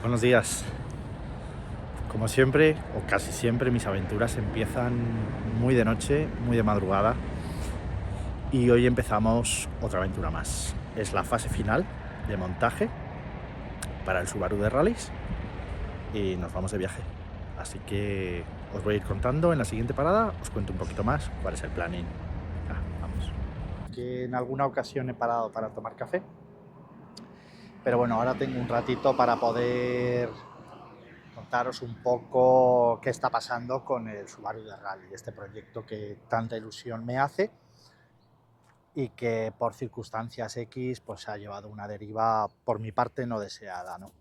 Buenos días. Como siempre, o casi siempre, mis aventuras empiezan muy de noche, muy de madrugada. Y hoy empezamos otra aventura más. Es la fase final de montaje para el Subaru de Rallys y nos vamos de viaje. Así que os voy a ir contando en la siguiente parada, os cuento un poquito más cuál es el planning. Vamos. Que en alguna ocasión he parado para tomar café, pero bueno, ahora tengo un ratito para poder contaros un poco qué está pasando con el Subaru de Rally, este proyecto que tanta ilusión me hace y que por circunstancias X pues ha llevado una deriva por mi parte no deseada, ¿no?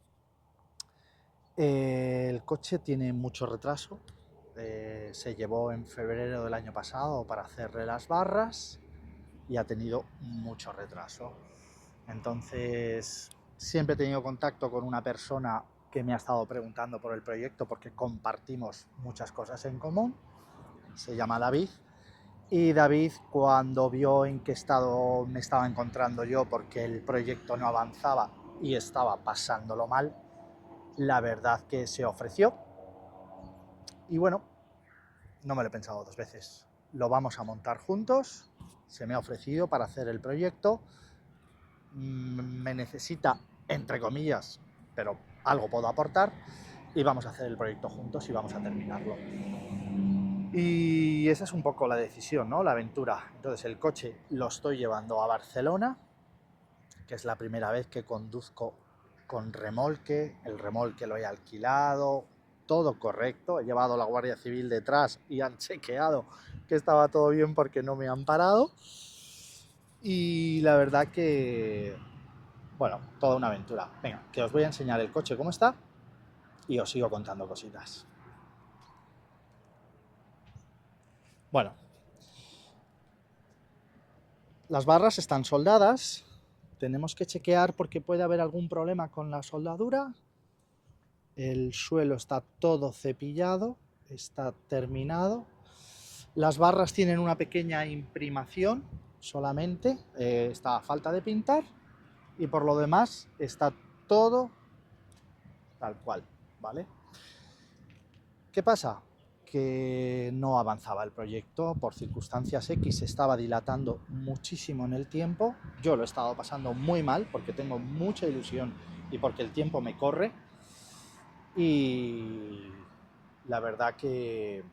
El coche tiene mucho retraso, se llevó en febrero del año pasado para hacerle las barras y ha tenido mucho retraso. Entonces siempre he tenido contacto con una persona que me ha estado preguntando por el proyecto porque compartimos muchas cosas en común, se llama David. Y David, cuando vio en qué estado me estaba encontrando yo porque el proyecto no avanzaba y estaba pasándolo mal, la verdad que se ofreció. Y bueno, no me lo he pensado dos veces. Lo vamos a montar juntos, se me ha ofrecido para hacer el proyecto. Me necesita, entre comillas, pero algo puedo aportar y vamos a hacer el proyecto juntos y vamos a terminarlo. Y esa es un poco la decisión, ¿no? La aventura. Entonces el coche lo estoy llevando a Barcelona, que es la primera vez que conduzco con remolque. El remolque lo he alquilado, todo correcto. He llevado a la Guardia Civil detrás y han chequeado que estaba todo bien porque no me han parado. Y la verdad que, bueno, toda una aventura. Venga, que os voy a enseñar el coche cómo está y os sigo contando cositas. Bueno, las barras están soldadas. Tenemos que chequear porque puede haber algún problema con la soldadura. El suelo está todo cepillado, está terminado. Las barras tienen una pequeña imprimación solamente, está a falta de pintar y por lo demás está todo tal cual, ¿vale? ¿Qué pasa? Que no avanzaba el proyecto, por circunstancias X se estaba dilatando muchísimo en el tiempo. Yo lo he estado pasando muy mal porque tengo mucha ilusión y porque el tiempo me corre. Y la verdad que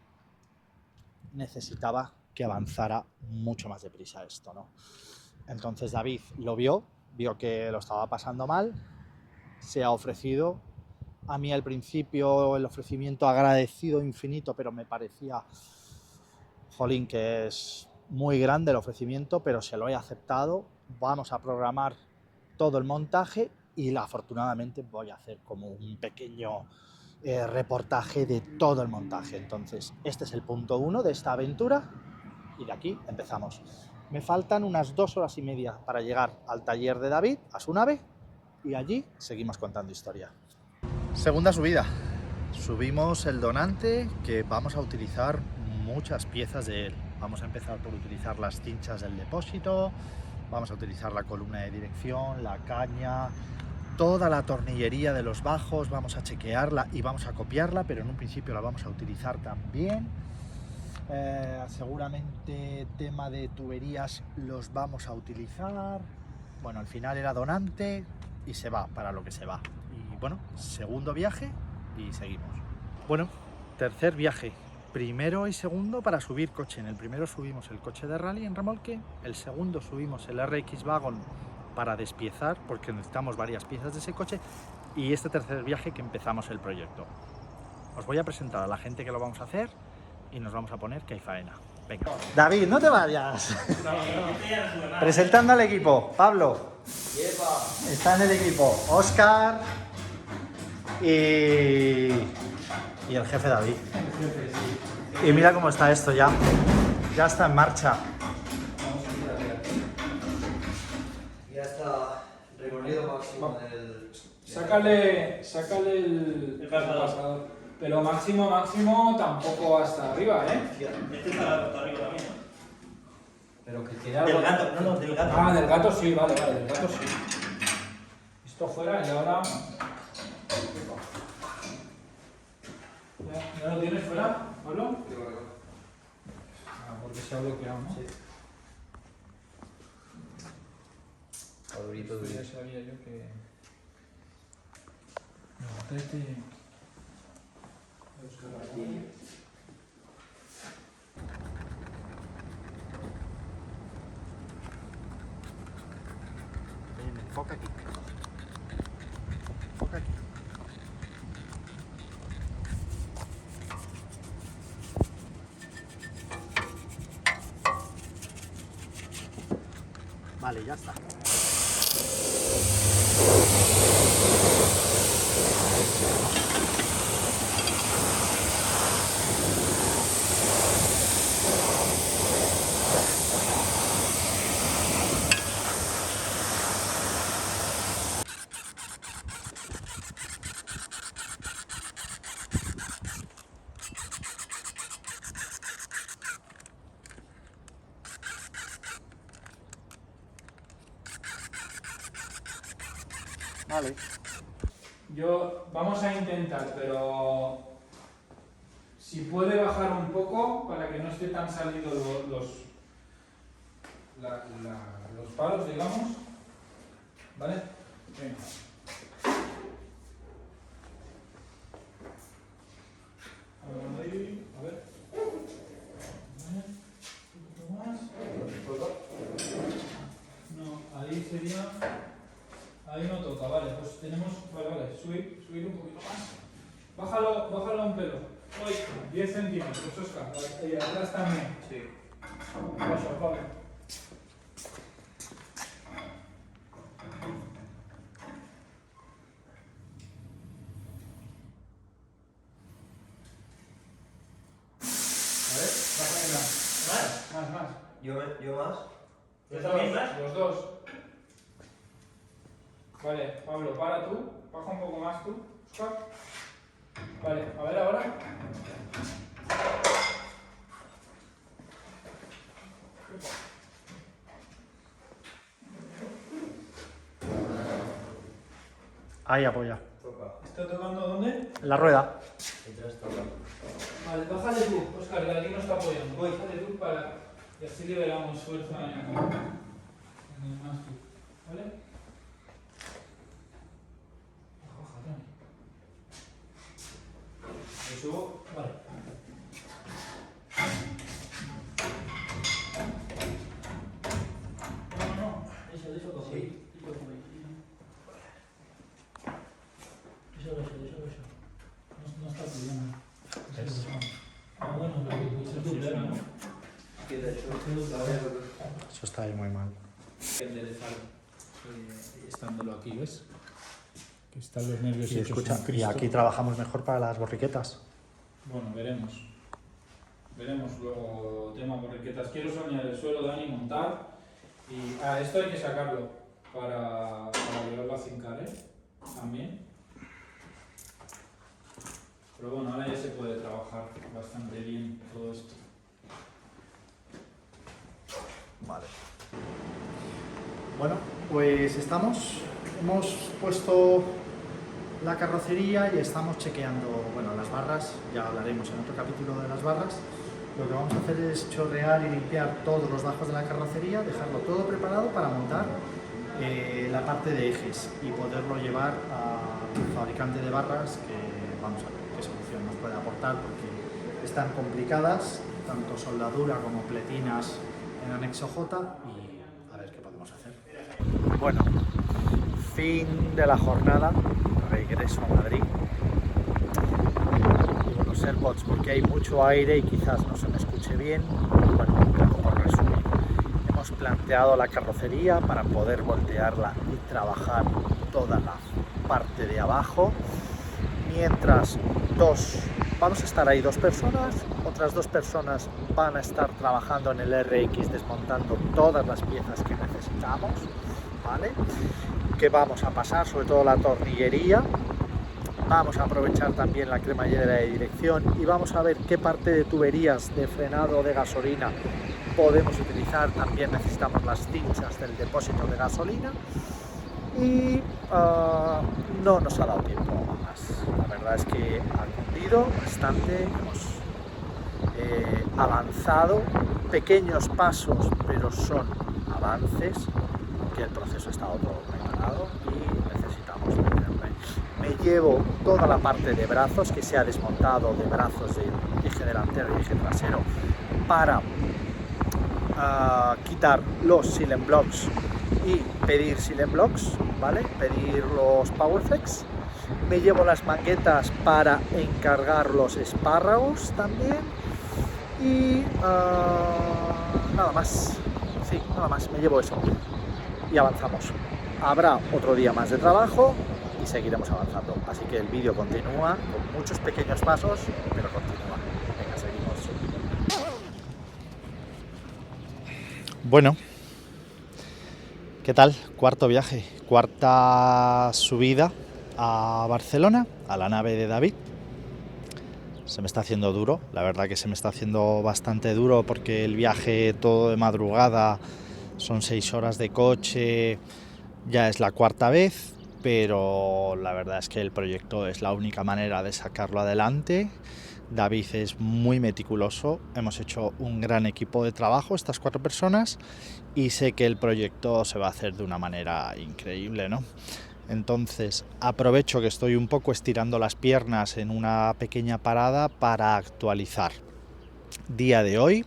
necesitaba que avanzara mucho más deprisa esto, ¿no? Entonces David lo vio que lo estaba pasando mal, se ha ofrecido. A mí al principio el ofrecimiento agradecido infinito, pero me parecía, jolín, que es muy grande el ofrecimiento, pero se lo he aceptado. Vamos a programar todo el montaje y afortunadamente voy a hacer como un pequeño reportaje de todo el montaje. Entonces, este es el punto 1 de esta aventura y de aquí empezamos. Me faltan unas 2 horas y media para llegar al taller de David, a su nave, y allí seguimos contando historia. Segunda subida. Subimos el donante, que vamos a utilizar muchas piezas de él. Vamos a empezar por utilizar las cinchas del depósito, vamos a utilizar la columna de dirección, la caña, toda la tornillería de los bajos, vamos a chequearla y vamos a copiarla, pero en un principio la vamos a utilizar también. Seguramente tema de tuberías los vamos a utilizar. Bueno, al final era donante y se va para lo que se va. Y bueno, segundo viaje y seguimos. Bueno, tercer viaje. Primero y segundo para subir coche. En el primero subimos el coche de rally en remolque, el segundo subimos el RX Wagon para despiezar, porque necesitamos varias piezas de ese coche, y este tercer viaje que empezamos el proyecto. Os voy a presentar a la gente que lo vamos a hacer y nos vamos a poner que hay faena. Venga. David, no te vayas. No. Presentando al equipo, Pablo. Está en el equipo Óscar y el jefe David. Y mira cómo está esto ya. Ya está en marcha. Ya está recorrido máximo del... Sácale el pasador. Pero máximo tampoco hasta arriba, ¿eh? Este está hasta arriba también, ¿no? Pero que quede algo... Del gato, no, del gato. Ah, del gato sí, vale, del gato sí. Esto fuera y ahora... ¿Ya lo tienes fuera, Pablo? Ah, porque se ha bloqueado, ¿no? Sí. Durito, Esto ya durito. sabía yo que... No, este... Enfoca aquí. Enfoca aquí. Vale, ya está. Vale. Vamos a intentar, pero si puede bajar un poco para que no esté tan salidos los palos, digamos. ¿Vale? Venga. Ahí, a ver. Vale. Un poquito más. No, ahí sería. Ahí no toca, vale, pues tenemos. Vale, subir un poquito más. Bájalo un pelo. Hoy, 10 centímetros, Oscar. Y atrás también. Sí. Vaya, vale. A ver, bájale más. Más. Yo más. ¿Tú también más? Los dos. Vale, Pablo, para tú. Baja un poco más tú. Oscar. Vale, a ver ahora. Ahí apoya. Toca. ¿Está tocando dónde? En la rueda. Detrás toca. Vale, bájale tú, Oscar, que aquí no está apoyando. Bájale tú para. Y así liberamos fuerza en el más tú. ¿Vale? Baja, Tony. Lo subo. Vale. No. Eso cojo. Sí. Eso. No está apoyando. Ah, bueno, pero se duplera, ¿no? Queda hecho. Eso está ahí muy mal. Enderezar estándolo aquí, ¿ves? Que están los nervios Y hechos escucha, un y Cristo. aquí trabajamos mejor para las borriquetas. Bueno, veremos. Veremos luego tema borriquetas. Quiero soñar el suelo, Dani, montar. Y esto hay que sacarlo para llevarlo a cincar, ¿eh? También. Pero bueno, ahora ya se puede trabajar bastante bien todo esto. Vale. Bueno, pues hemos puesto la carrocería y estamos chequeando, bueno, las barras, ya hablaremos en otro capítulo de las barras. Lo que vamos a hacer es chorrear y limpiar todos los bajos de la carrocería, dejarlo todo preparado para montar la parte de ejes y poderlo llevar al fabricante de barras, que vamos a ver qué solución nos puede aportar, porque están complicadas, tanto soldadura como pletinas en anexo J, y a ver qué podemos hacer. Bueno, fin de la jornada, regreso a Madrid. Los AirPods porque hay mucho aire y quizás no se me escuche bien. Bueno, por resumir, hemos planteado la carrocería para poder voltearla y trabajar toda la parte de abajo, mientras vamos a estar ahí 2 personas, otras 2 personas van a estar trabajando en el RX desmontando todas las piezas que necesitamos, ¿vale? Que vamos a pasar sobre todo la tornillería, vamos a aprovechar también la cremallera de dirección y vamos a ver qué parte de tuberías de frenado de gasolina podemos utilizar. También necesitamos las cinchas del depósito de gasolina y no nos ha dado tiempo a más. La verdad es que ha cundido bastante, hemos avanzado, pequeños pasos, pero son avances, que el proceso ha estado todo preparado y necesitamos meterle. Me llevo toda la parte de brazos que se ha desmontado, de brazos de eje delantero y eje trasero, para quitar los silent blocks y pedir silent blocks, ¿vale? Pedir los powerflex. Me llevo las manguetas para encargar los espárragos también y nada más. Sí, nada más, me llevo eso y avanzamos. Habrá otro día más de trabajo y seguiremos avanzando, así que el vídeo continúa con muchos pequeños pasos, pero continúa. Venga, seguimos. Bueno, ¿qué tal? Cuarto viaje, cuarta subida a Barcelona, a la nave de David. Se me está haciendo duro, la verdad que se me está haciendo bastante duro porque el viaje todo de madrugada, son 6 horas de coche, ya es la cuarta vez, pero la verdad es que el proyecto es la única manera de sacarlo adelante. David es muy meticuloso, hemos hecho un gran equipo de trabajo, estas 4 personas, y sé que el proyecto se va a hacer de una manera increíble, ¿no? Entonces aprovecho que estoy un poco estirando las piernas en una pequeña parada para actualizar. Día de hoy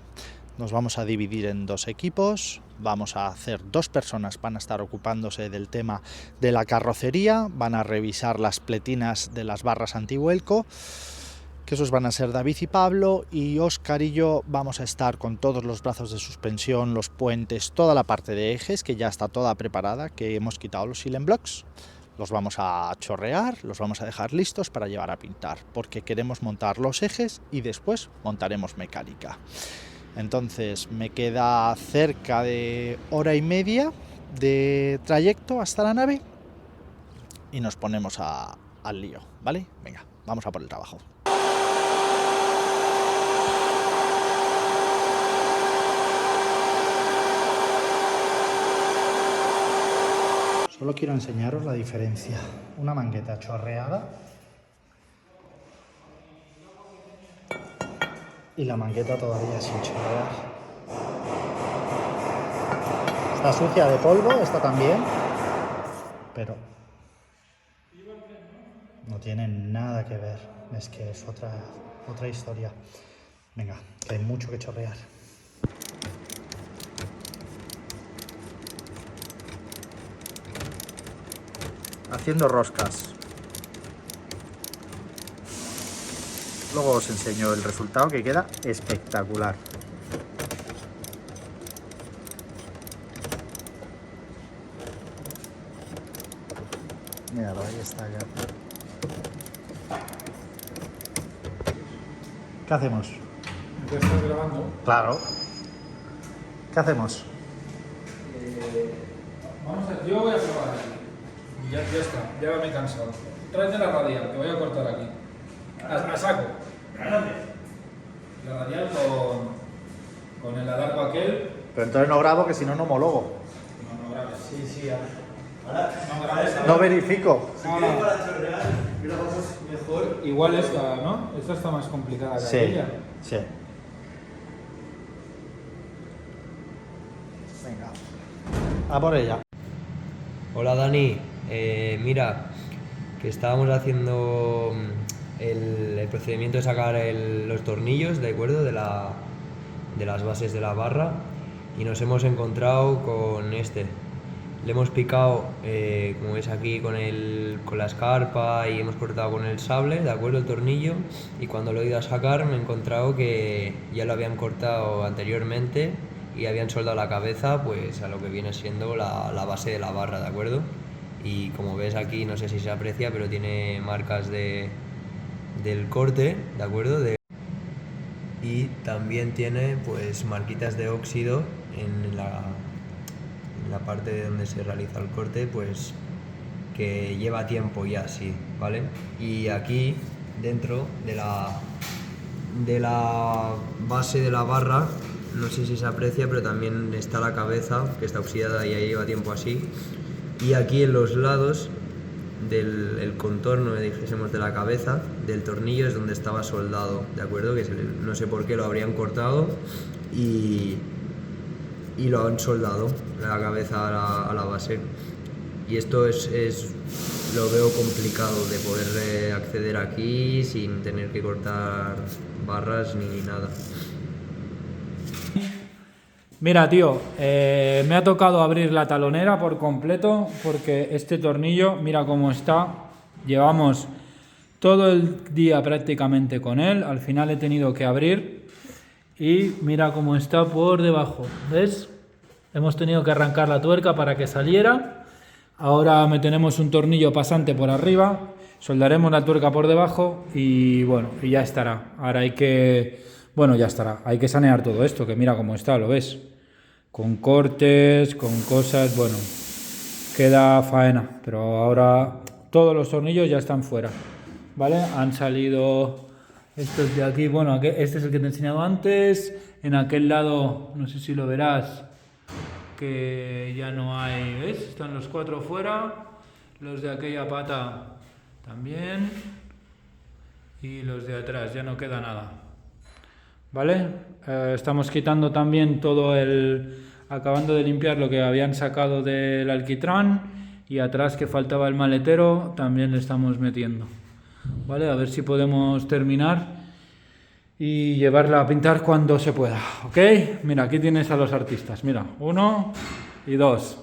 nos vamos a dividir en 2 equipos, vamos a hacer 2 personas, van a estar ocupándose del tema de la carrocería, van a revisar las pletinas de las barras antivuelco, que esos van a ser David y Pablo, y Óscar y yo vamos a estar con todos los brazos de suspensión, los puentes, toda la parte de ejes, que ya está toda preparada, que hemos quitado los silent blocks, los vamos a chorrear, los vamos a dejar listos para llevar a pintar, porque queremos montar los ejes y después montaremos mecánica. Entonces me queda cerca de 1h30 de trayecto hasta la nave y nos ponemos al lío, ¿vale? Venga, vamos a por el trabajo. Solo quiero enseñaros la diferencia. Una mangueta chorreada y la mangueta todavía sin chorrear. Está sucia de polvo, esta también, pero no tiene nada que ver. Es que es otra historia. Venga, que hay mucho que chorrear. Haciendo roscas. Luego os enseño el resultado, que queda espectacular. Míralo, ahí está ya. ¿Qué hacemos? ¿Ya estás grabando? Claro. ¿Qué hacemos? Vamos a, yo voy a probar aquí. Ya está, ya me he cansado. Tráete la radial, que voy a cortar aquí. A saco. La radial con el alargo aquel. Pero entonces no grabo, que si no, no homologo. No grabes. Sí, Ahora, no grabes. No verifico. si quieres para chorrear, grabamos mejor. Igual esta, ¿no? Esta está más complicada que Sí, aquella. sí. Venga. A por ella. Hola Dani, mira, que estábamos haciendo el procedimiento de sacar los tornillos, ¿de acuerdo? De las bases de la barra, y nos hemos encontrado con este. Le hemos picado, como ves aquí, con la escarpa, y hemos cortado con el sable, ¿de acuerdo? El tornillo, y cuando lo he ido a sacar me he encontrado que ya lo habían cortado anteriormente y habían soldado la cabeza pues a lo que viene siendo la base de la barra, ¿de acuerdo? Y como ves aquí, no sé si se aprecia, pero tiene marcas del corte, ¿de acuerdo? Y también tiene pues marquitas de óxido en la parte de donde se realiza el corte, pues que lleva tiempo ya, sí, ¿vale? Y aquí dentro de la base de la barra, no sé si se aprecia, pero también está la cabeza, que está oxidada y ahí lleva tiempo así. Y aquí en los lados el contorno, dijésemos, de la cabeza del tornillo es donde estaba soldado, ¿de acuerdo? Que no sé por qué lo habrían cortado y lo han soldado la cabeza a la base. Y esto lo veo complicado de poder acceder aquí sin tener que cortar barras ni nada. Mira, tío, me ha tocado abrir la talonera por completo porque este tornillo, mira cómo está. Llevamos todo el día prácticamente con él. Al final he tenido que abrir y mira cómo está por debajo. ¿Ves? Hemos tenido que arrancar la tuerca para que saliera. Ahora meteremos un tornillo pasante por arriba, soldaremos la tuerca por debajo y bueno, y ya estará. Ahora hay que sanear todo esto, que mira cómo está, ¿lo ves? Con cortes, con cosas, bueno, queda faena, pero ahora todos los tornillos ya están fuera, ¿vale? Han salido estos de aquí, bueno, este es el que te he enseñado antes, en aquel lado, no sé si lo verás, que ya no hay, ¿ves? Están los 4 fuera, los de aquella pata también y los de atrás, ya no queda nada, ¿vale? Estamos quitando también acabando de limpiar lo que habían sacado del alquitrán y atrás que faltaba el maletero también le estamos metiendo, ¿vale? A ver si podemos terminar y llevarla a pintar cuando se pueda, ¿ok? Mira, aquí tienes a los artistas, mira, 1 y 2,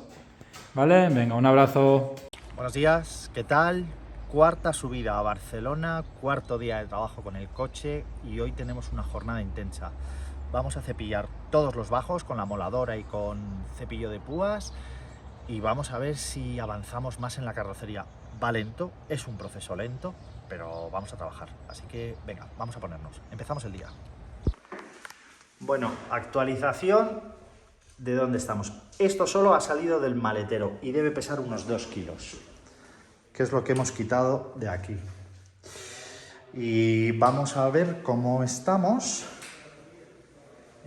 ¿vale? Venga, un abrazo. Buenos días, ¿qué tal? Cuarta subida a Barcelona, cuarto día de trabajo con el coche y hoy tenemos una jornada intensa. Vamos a cepillar todos los bajos con la moladora y con cepillo de púas y vamos a ver si avanzamos más en la carrocería. Va lento, es un proceso lento, pero vamos a trabajar, así que venga, vamos a ponernos. Empezamos el día. Bueno, actualización de dónde estamos. Esto solo ha salido del maletero y debe pesar unos 2 kilos, que es lo que hemos quitado de aquí. Y vamos a ver cómo estamos,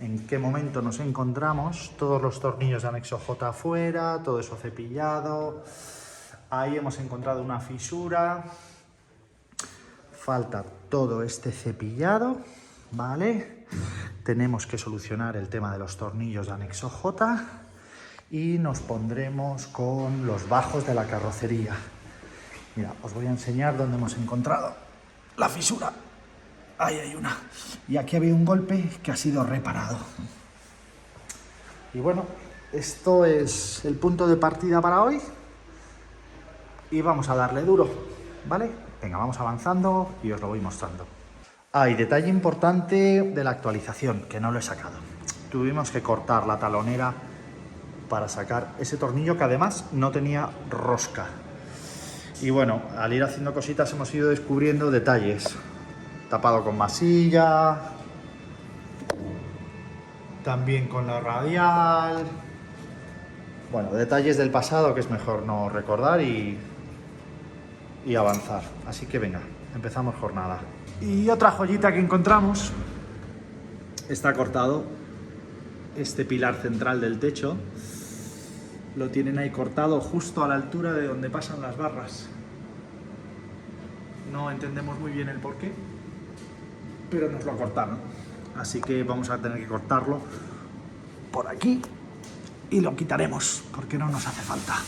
en qué momento nos encontramos. Todos los tornillos de anexo J afuera, todo eso cepillado. Ahí hemos encontrado una fisura. Falta todo este cepillado, ¿vale? Tenemos que solucionar el tema de los tornillos de anexo J y nos pondremos con los bajos de la carrocería. Mira, os voy a enseñar dónde hemos encontrado la fisura. Ahí hay una. Y aquí había un golpe que ha sido reparado. Y bueno, esto es el punto de partida para hoy. Y vamos a darle duro, ¿vale? Venga, vamos avanzando y os lo voy mostrando. Hay detalle importante de la actualización, que no lo he sacado. Tuvimos que cortar la talonera para sacar ese tornillo que además no tenía rosca. Y bueno, al ir haciendo cositas hemos ido descubriendo detalles. Tapado con masilla, también con la radial. Bueno, detalles del pasado que es mejor no recordar y avanzar. Así que venga, empezamos jornada. Y otra joyita que encontramos, está cortado este pilar central del techo, lo tienen ahí cortado justo a la altura de donde pasan las barras. No entendemos muy bien el porqué, pero nos lo cortaron, así que vamos a tener que cortarlo por aquí y lo quitaremos porque no nos hace falta.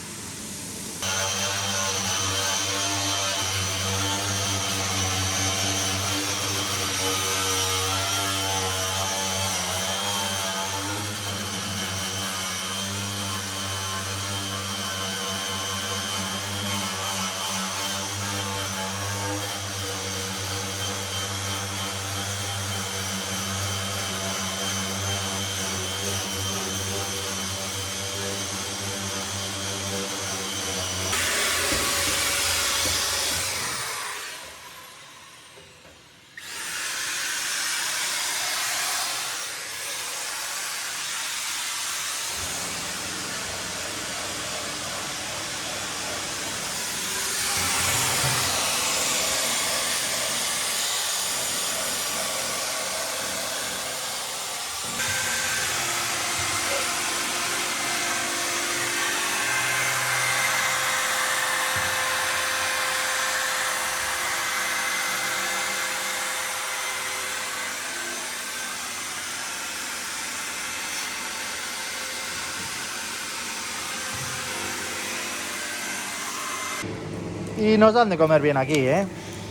Y nos dan de comer bien aquí, ¿eh?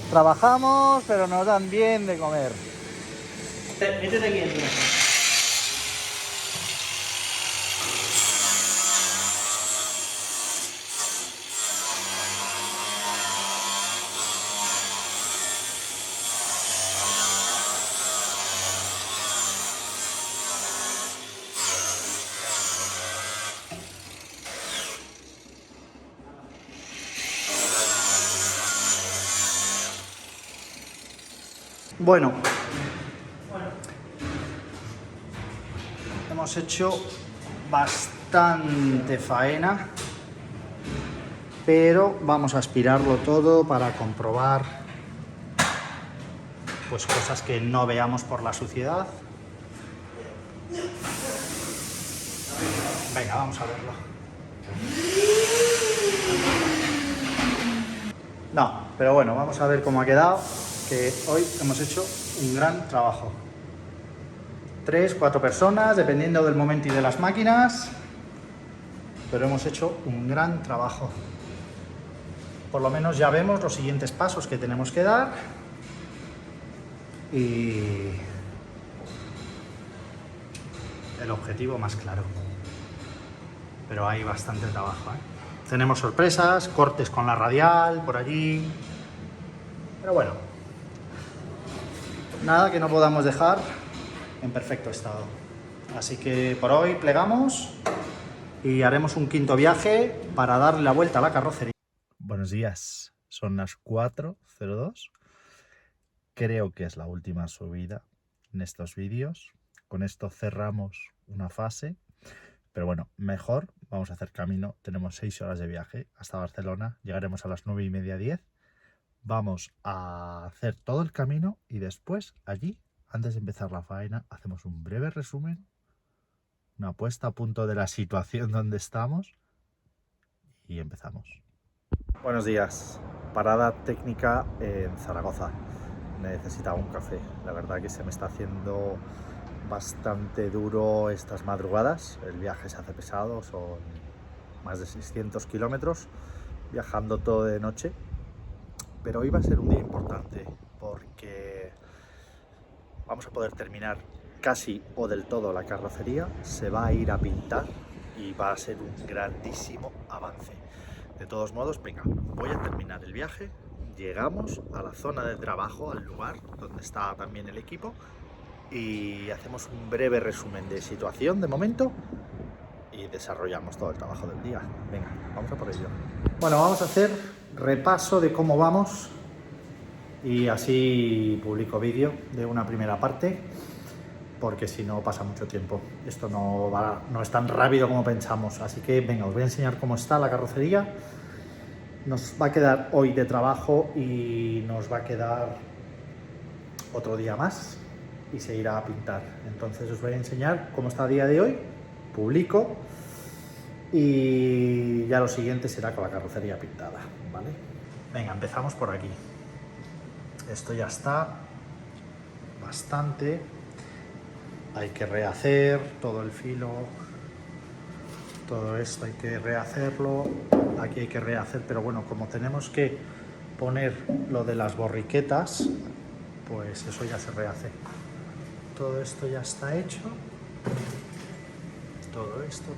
Trabajamos, pero nos dan bien de comer. Métete aquí dentro. Bueno, hemos hecho bastante faena, pero vamos a aspirarlo todo para comprobar pues cosas que no veamos por la suciedad. Venga, vamos a verlo. No, pero bueno, vamos a ver cómo ha quedado, que hoy hemos hecho un gran trabajo. 3, 4 personas, dependiendo del momento y de las máquinas, pero hemos hecho un gran trabajo. Por lo menos ya vemos los siguientes pasos que tenemos que dar y el objetivo más claro. Pero hay bastante trabajo, ¿eh? Tenemos sorpresas, cortes con la radial por allí, pero bueno, nada que no podamos dejar en perfecto estado. Así que por hoy plegamos y haremos un quinto viaje para darle la vuelta a la carrocería. Buenos días, son las 4:02. Creo que es la última subida en estos vídeos. Con esto cerramos una fase, pero bueno, mejor vamos a hacer camino. Tenemos 6 horas de viaje hasta Barcelona, llegaremos a las 9:30, 10. Vamos a hacer todo el camino y después allí, antes de empezar la faena, hacemos un breve resumen, una puesta a punto de la situación donde estamos y empezamos. Buenos días, parada técnica en Zaragoza. Necesitaba un café, la verdad que se me está haciendo bastante duro estas madrugadas. El viaje se hace pesado, son más de 600 kilómetros viajando todo de noche, pero hoy va a ser un día importante porque vamos a poder terminar casi o del todo la carrocería, se va a ir a pintar y va a ser un grandísimo avance. De todos modos, venga, voy a terminar el viaje, llegamos a la zona de trabajo, al lugar donde está también el equipo y hacemos un breve resumen de situación de momento y desarrollamos todo el trabajo del día. Venga, vamos a por ello. Bueno, vamos a hacer repaso de cómo vamos y así publico vídeo de una primera parte, porque si no pasa mucho tiempo. Esto no es tan rápido como pensamos, así que venga, os voy a enseñar cómo está la carrocería. Nos va a quedar hoy de trabajo y nos va a quedar otro día más y se irá a pintar. Entonces os voy a enseñar cómo está a día de hoy, publico y ya lo siguiente será con la carrocería pintada, ¿vale? Venga, empezamos por aquí. Esto ya está bastante. Hay que rehacer todo el filo, todo esto hay que rehacerlo, aquí hay que rehacer, pero bueno, como tenemos que poner lo de las borriquetas, pues eso ya se rehace. Todo esto ya está hecho, todo esto,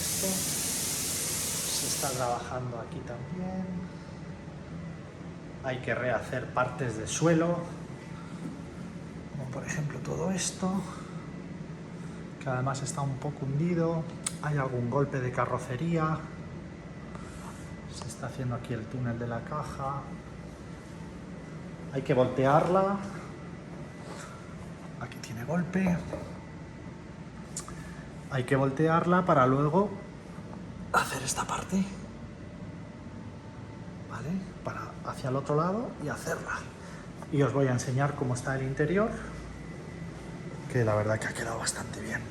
se está trabajando aquí también. Hay que rehacer partes de suelo, como por ejemplo todo esto, que además está un poco hundido. Hay algún golpe de carrocería, se está haciendo aquí el túnel de la caja, hay que voltearla, aquí tiene golpe, hay que voltearla para luego hacer esta parte, ¿vale? Para hacia el otro lado y hacerla. Y os voy a enseñar cómo está el interior, que la verdad que ha quedado bastante bien.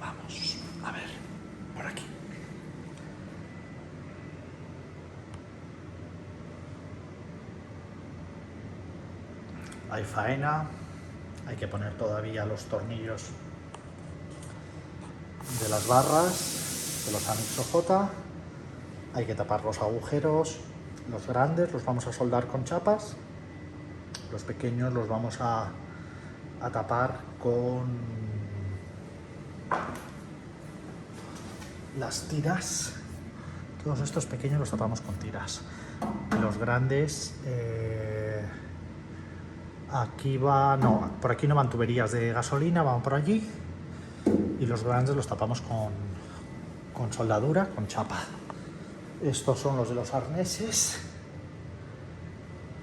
Vamos a ver, por aquí. Hay faena, hay que poner todavía los tornillos de las barras de los anexos J. Hay que tapar los agujeros, los grandes los vamos a soldar con chapas, los pequeños los vamos a tapar con las tiras. Todos estos pequeños los tapamos con tiras. Los grandes, aquí va, no, por aquí no van tuberías de gasolina, van por allí. Y los grandes los tapamos con soldadura, con chapa. Estos son los de los arneses.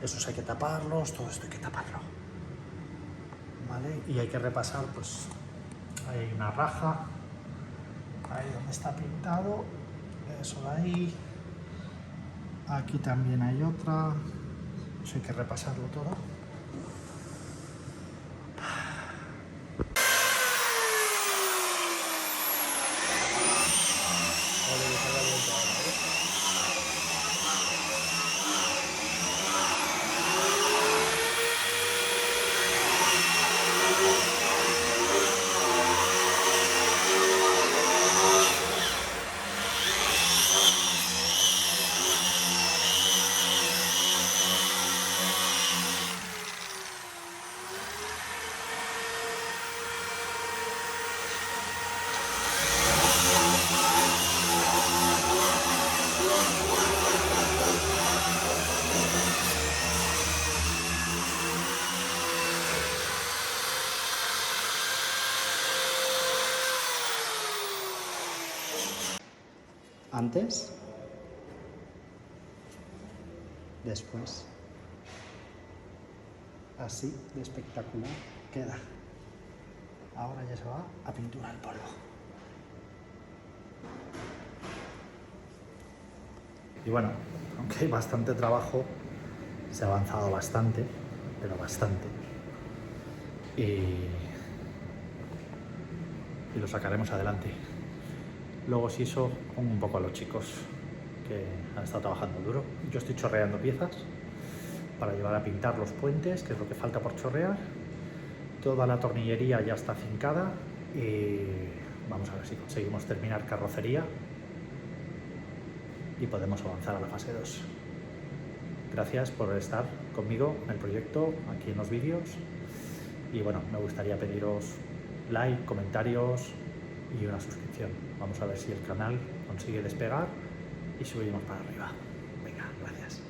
Esos hay que taparlos, todo esto hay que taparlo. ¿Vale? Y hay que repasar, pues, ahí hay una raja. Ahí donde está pintado. Eso de ahí. Aquí también hay otra. Eso hay que repasarlo todo. Antes, después, así de espectacular queda. Ahora ya se va a pintura al polvo. Y bueno, aunque hay bastante trabajo, se ha avanzado bastante, pero bastante. Y lo sacaremos adelante. Luego, si eso, pongo un poco a los chicos que han estado trabajando duro. Yo estoy chorreando piezas para llevar a pintar los puentes, que es lo que falta por chorrear. Toda la tornillería ya está fincada y vamos a ver si conseguimos terminar carrocería y podemos avanzar a la fase 2. Gracias por estar conmigo en el proyecto, aquí en los vídeos. Y bueno, me gustaría pediros like, comentarios y una suscripción. Vamos a ver si el canal consigue despegar y subimos para arriba. Venga, gracias.